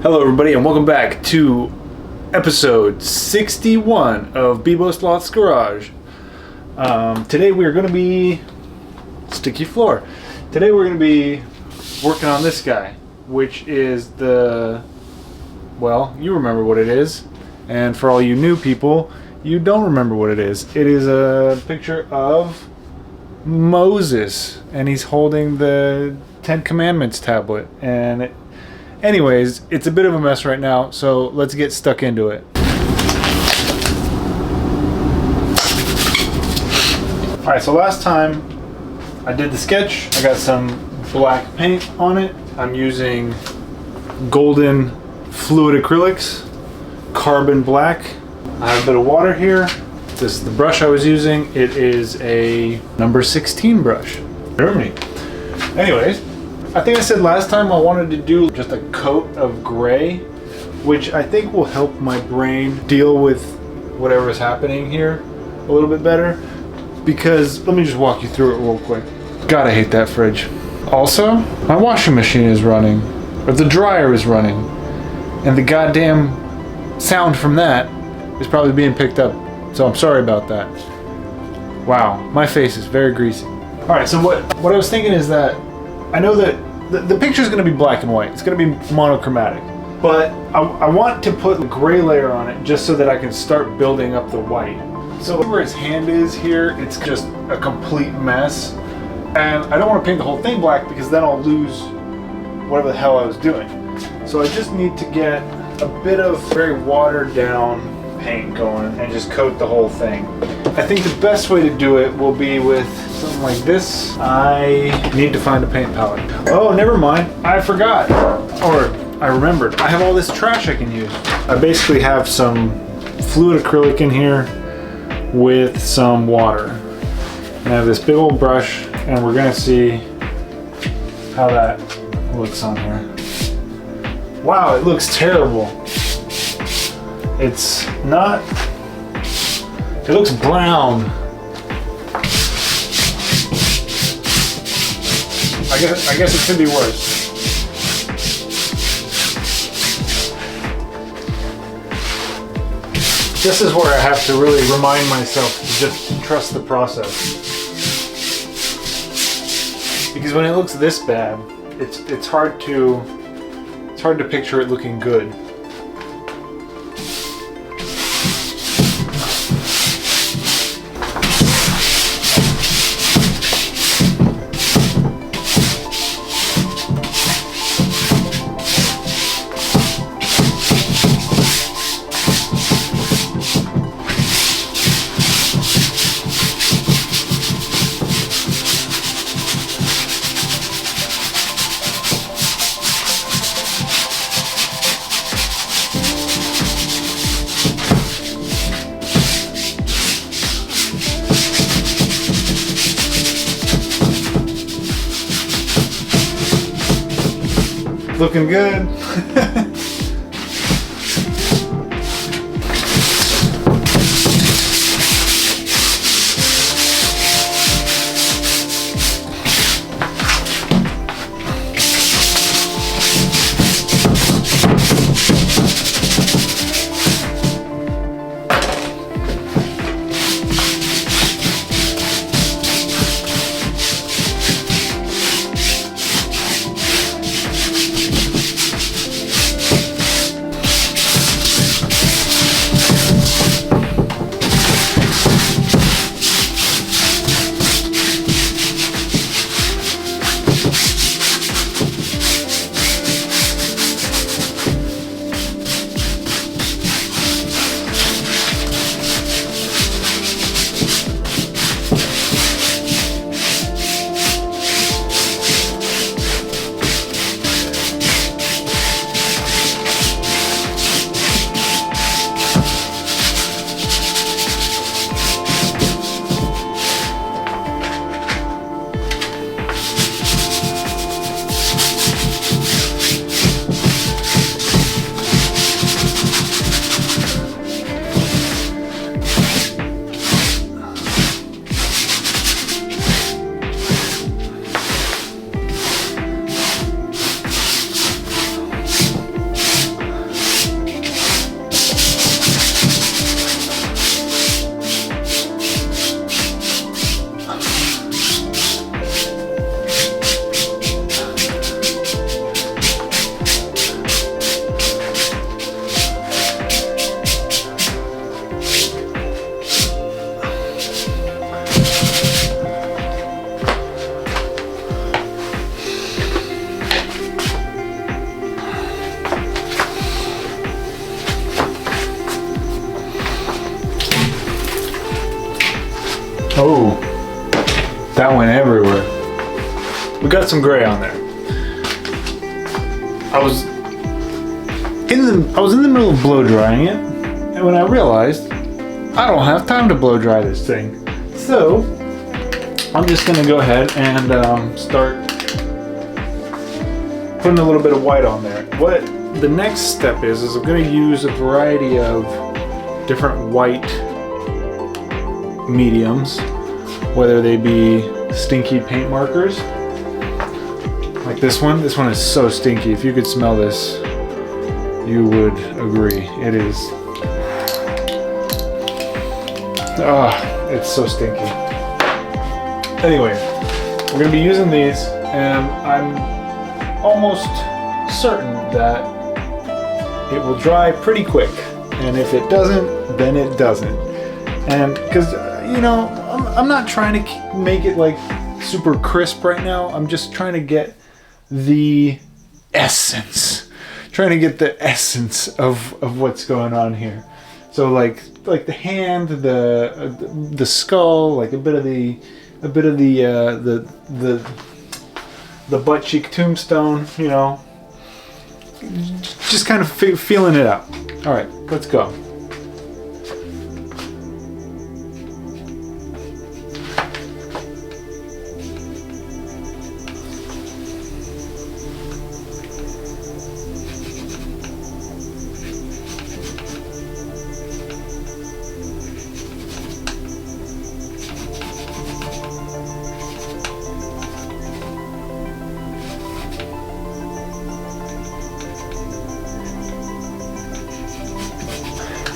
Hello everybody and welcome back to episode 61 of Beebosloth's Garage. Today we're going to be sticky floor. Today we're going to be working on this guy, which is the, well, you remember what it is, and for all you new people, you don't remember what it is. It is a picture of Moses, and he's holding the Ten Commandments tablet, and anyways, it's a bit of a mess right now, so let's get stuck into it. Alright, so last time I did the sketch, I got some black paint on it. I'm using golden fluid acrylics, carbon black. I have a bit of water here. This is the brush I was using. It is a number 16 brush. Germany. Anyways, I think I said last time I wanted to do just a coat of gray, which I think will help my brain deal with whatever is happening here a little bit better. Because, let me just walk you through it real quick. God, I hate that fridge. Also, my washing machine is running, or the dryer is running, and the goddamn sound from that is probably being picked up. So I'm sorry about that. Wow, my face is very greasy. All right, so what I was thinking is that I know that the picture is going to be black and white. It's going to be monochromatic. But I want to put a gray layer on it just so that I can start building up the white. So where his hand is here, it's just a complete mess. And I don't want to paint the whole thing black because then I'll lose whatever the hell I was doing. So I just need to get a bit of very watered down paint going and just coat the whole thing. I think the best way to do it will be with something like this. I need to find a paint palette. Oh, never mind. I forgot. Or I remembered. I have all this trash I can use. I basically have some fluid acrylic in here with some water. And I have this big old brush and we're gonna see how that looks on here. Wow, it looks terrible. It's not, it looks brown. I guess it could be worse. This is where I have to really remind myself to just trust the process. Because when it looks this bad, it's hard to picture it looking good. Looking good. Oh, that went everywhere. We got some gray on there. I was in the middle of blow drying it, and when I realized I don't have time to blow dry this thing, so I'm just gonna go ahead and start putting a little bit of white on there. What the next step is I'm gonna use a variety of different white mediums, whether they be stinky paint markers, like this one. This one is so stinky. If you could smell this, you would agree. It is, it's so stinky. Anyway, we're gonna be using these, and I'm almost certain that it will dry pretty quick. And if it doesn't, then it doesn't. And because, you know, I'm not trying to make it like super crisp right now. I'm just trying to get the essence. Trying to get the essence of what's going on here. So like the hand, the skull, like a bit of the butt cheek tombstone, you know. Just kind of feeling it out. All right, let's go.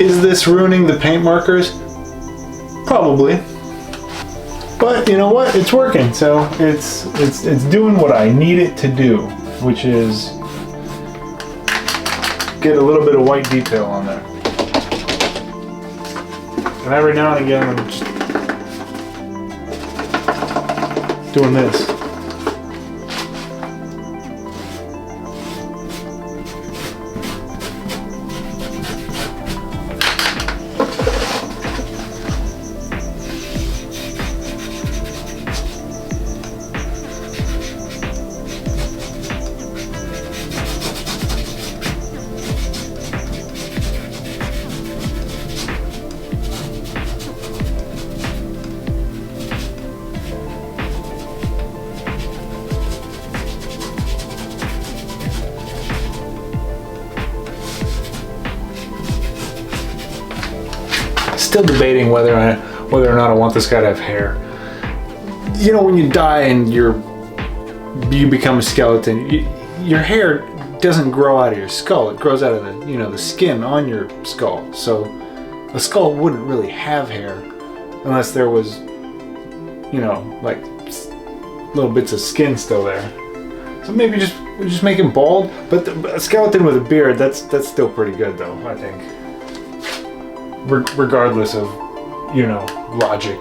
Is this ruining the paint markers? Probably. But you know what? It's working, so it's doing what I need it to do, which is get a little bit of white detail on there. And every now and again, I'm just doing this. Still debating whether or not I want this guy to have hair. You know, when you die and you become a skeleton, your hair doesn't grow out of your skull. It grows out of the skin on your skull. So a skull wouldn't really have hair unless there was, like little bits of skin still there. So maybe we just make him bald. But a skeleton with a beard, that's still pretty good though, I think. Regardless of, logic.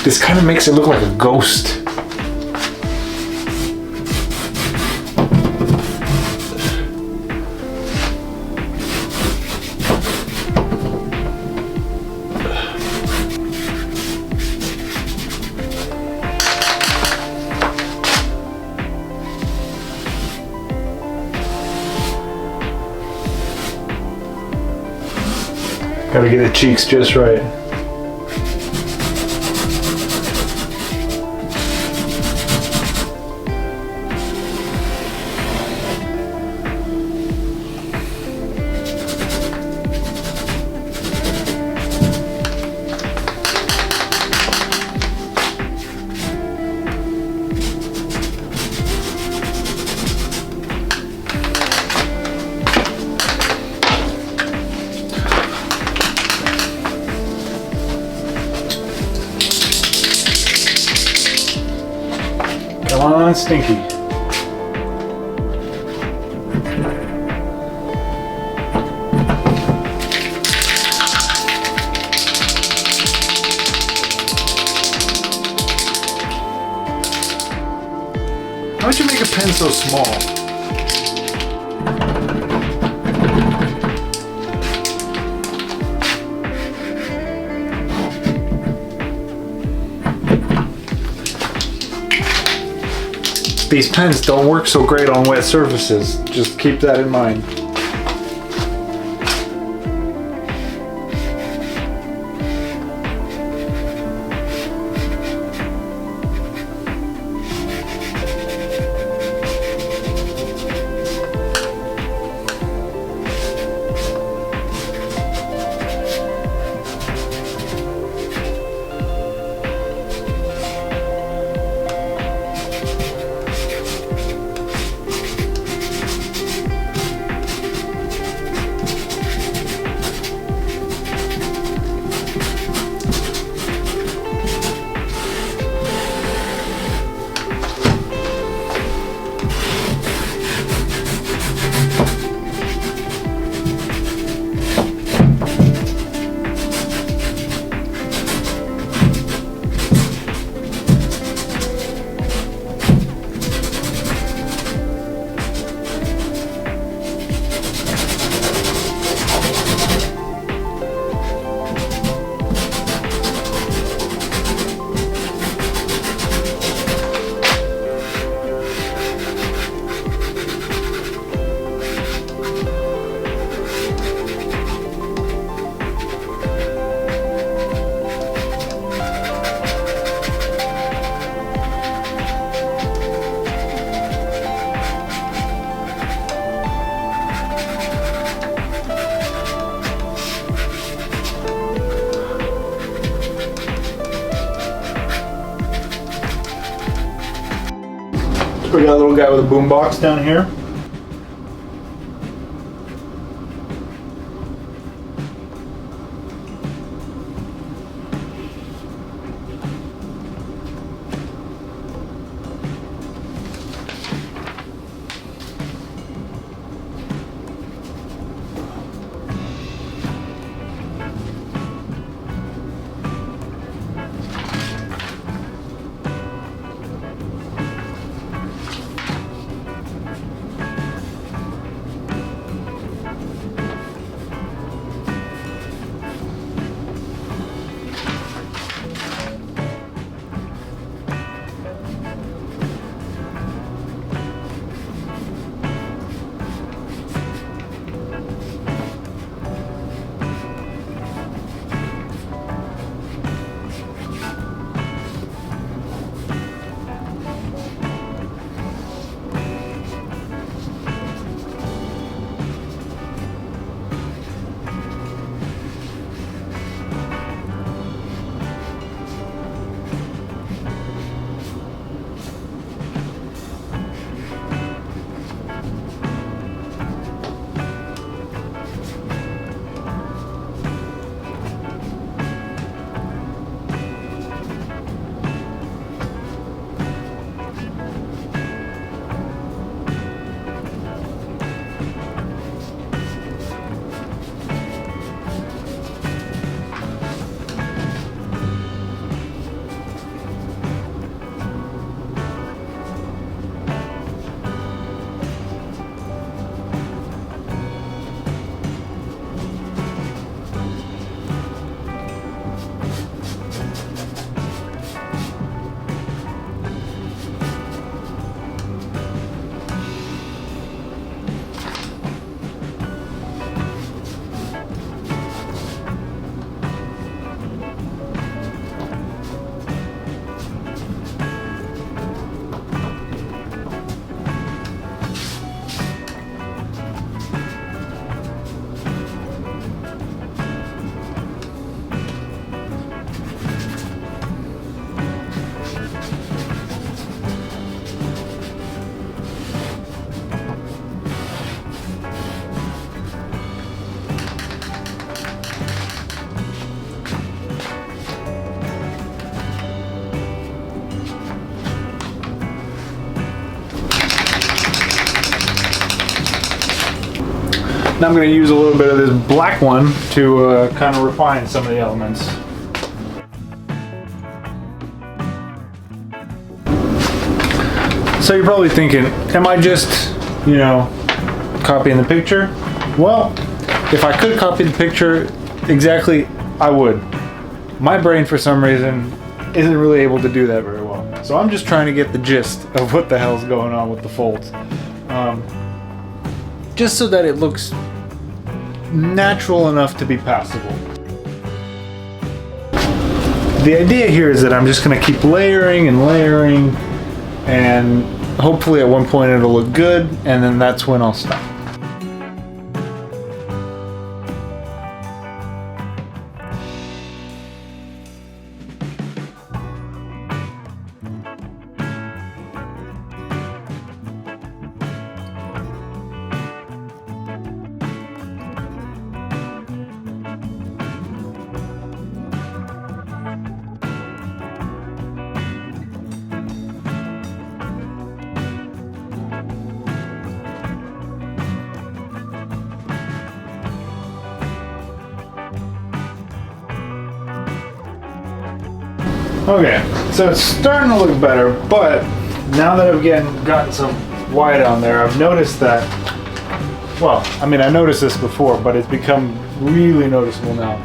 This kind of makes it look like a ghost. Gotta get the cheeks just right. Come on, Stinky. make a pen so small? These pens don't work so great on wet surfaces. Just keep that in mind. We got a little guy with a boom box down here. Now I'm going to use a little bit of this black one to kind of refine some of the elements. So you're probably thinking, am I just, you know, copying the picture? Well, if I could copy the picture exactly, I would. My brain, for some reason, isn't really able to do that very well. So I'm just trying to get the gist of what the hell's going on with the folds. Just so that it looks natural enough to be passable. The idea here is that I'm just going to keep layering and layering, and hopefully at one point it'll look good, and then that's when I'll stop. Okay, so it's starting to look better, but now that I've gotten some white on there, I've noticed that, well, I mean, I noticed this before, but it's become really noticeable now,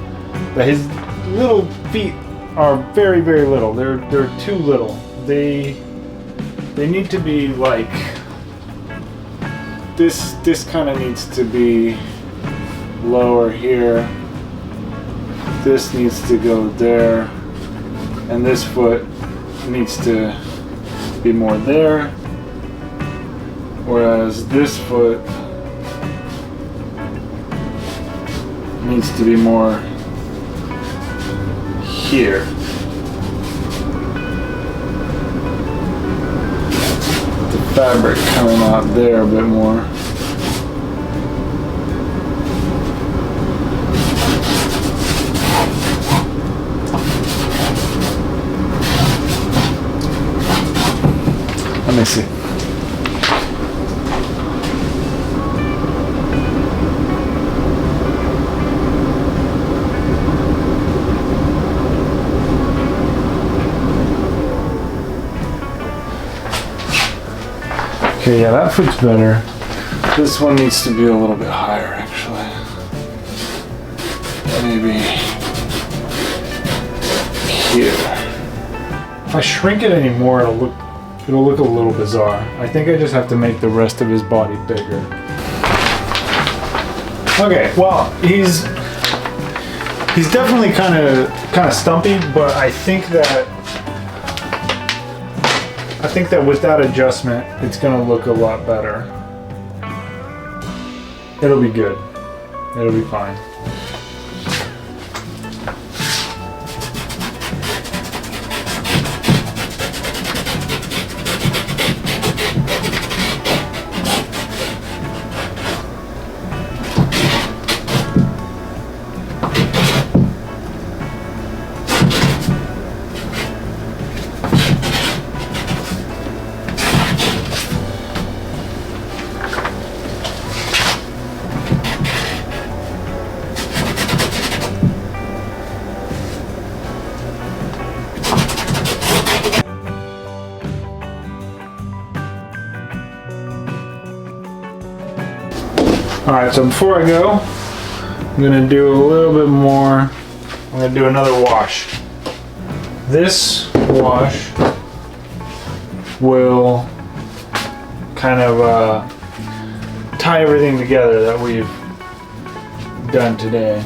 that his little feet are very, very little. They're too little. They need to be like, this kind of needs to be lower here. This needs to go there. And this foot needs to be more there, whereas this foot needs to be more here. The fabric coming out there a bit more. Let me see. Okay, yeah, that foot's better. This one needs to be a little bit higher, actually. Maybe here. If I shrink it anymore, it'll look a little bizarre. I think I just have to make the rest of his body bigger. Okay, well, he's definitely kind of stumpy, but I think that with that adjustment, it's gonna look a lot better. It'll be good. It'll be fine. Alright, so before I go, I'm going to do a little bit more. I'm going to do another wash. This wash will kind of tie everything together that we've done today.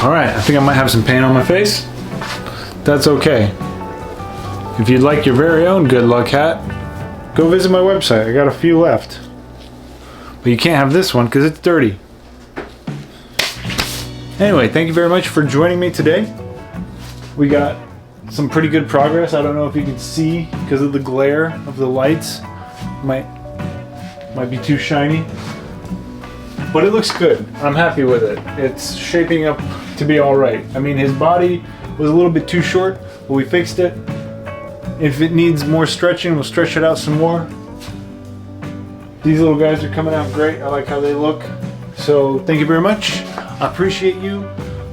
Alright, I think I might have some paint on my face. That's okay. If you'd like your very own good luck hat, go visit my website. I got a few left. But you can't have this one because it's dirty. Anyway, thank you very much for joining me today. We got some pretty good progress. I don't know if you can see because of the glare of the lights. Might be too shiny. but it looks good. I'm happy with it. It's shaping up to be all right. I mean, his body was a little bit too short, but we fixed it. If it needs more stretching, we'll stretch it out some more. These little guys are coming out great. I like how they look. So thank you very much. I appreciate you.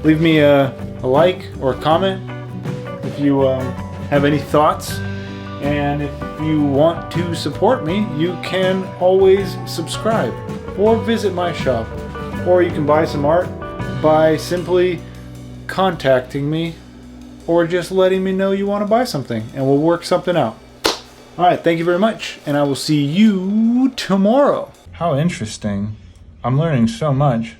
Leave me a like or a comment if you have any thoughts. And if you want to support me, you can always subscribe or visit my shop. Or you can buy some art by simply contacting me or just letting me know you want to buy something, and we'll work something out. Alright, thank you very much, and I will see you tomorrow. How interesting. I'm learning so much.